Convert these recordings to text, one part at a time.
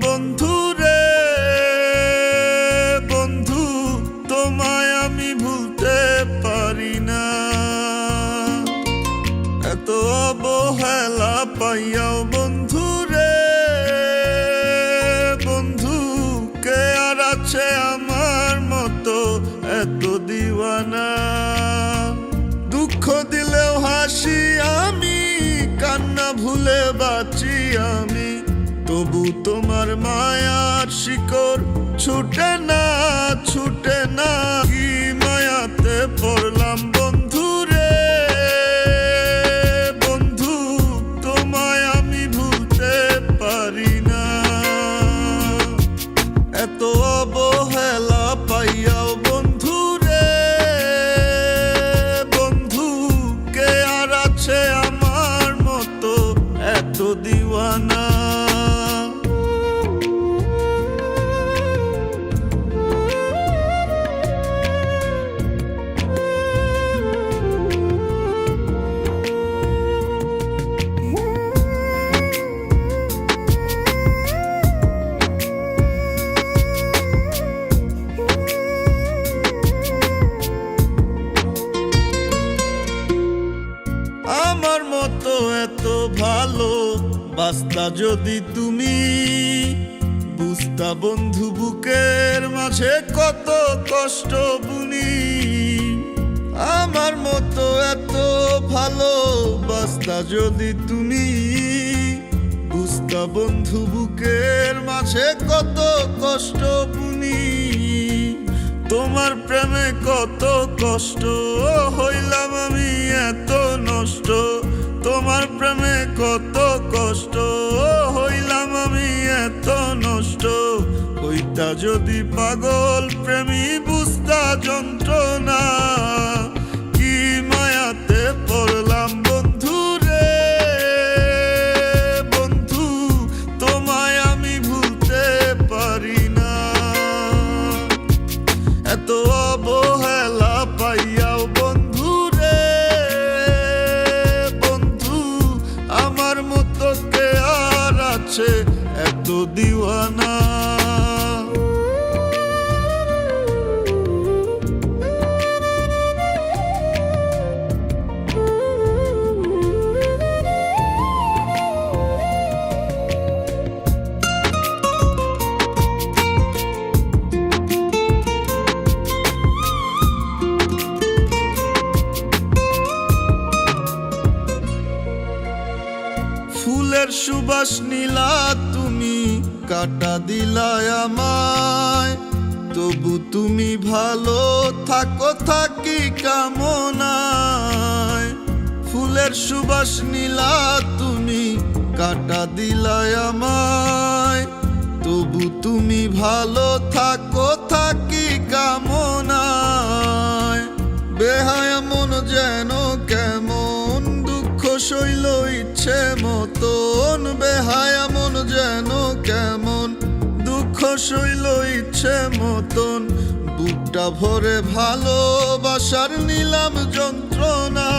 বন্ধু রে বন্ধু, তোমায় আমি ভুলতে পারি না। এত অবহেলা পাইয়াও বন্ধু রে বন্ধু, কে আর আছে আমার মতো এত দিওয়ানা। দুঃখ দিলেও হাসি আমি, কান্না ভুলে বাঁচি আমি, তবু তোমার মায়ার শিকড় ছুটে না ছুটে না। কি মায়াতে পড়লাম বন্ধু রে বন্ধু, তোমায় আমি ভুলতে পারি না। এত অবহেলা পাইয়াও বন্ধু রে বন্ধু, কে আর আছে আমার মতো এত দিওয়ানা। আমার মতো এত ভালো বাস্তা যদি তুমি বুঝতা বন্ধু, বুকের মাঝে কত কষ্ট বুনি। আমার মতো এত ভালো বাস্তা যদি তুমি বুঝতা বন্ধু, বুকের মাঝে কত কষ্ট বুনি। তোমার প্রেমে কত কষ্ট হইলাম আমি এত নষ্ট, তোমার প্রেমে কত কষ্ট হইলাম আমি এত নষ্ট। হইতা যদি পাগল প্রেমী বুঝতা যন্ত্রণা। কি মায়াতে পড়লাম বন্ধু রে বন্ধু, তোমায় আমি ভুলতে পারি না। এত অবহেলা পাইয়াও বন্ধু রে বন্ধু, আমার মতো কে আর আছে এত দিওয়ানা। ফুলের সুবাস নীলা তুমি, কাটা দিলায় আমায়, তবু তুমি ভালো থাকো থাকি কামনায়। ফুলের সুবাস নীলা তুমি, কাটা দিলায় আমায়, তবু তুমি ভালো থাকো থাকি কামনায়। বেহায়া মন যেন কেমন দুঃখ শৈল ইচ্ছে মতন, বেহায়া মন যেন কেমন দুঃখ শৈল ইচ্ছে মতন। বুকটা ভরে ভালোবাসার নিলাম যন্ত্রণা।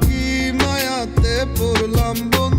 কি মায়াতে পড়লাম বন্ধু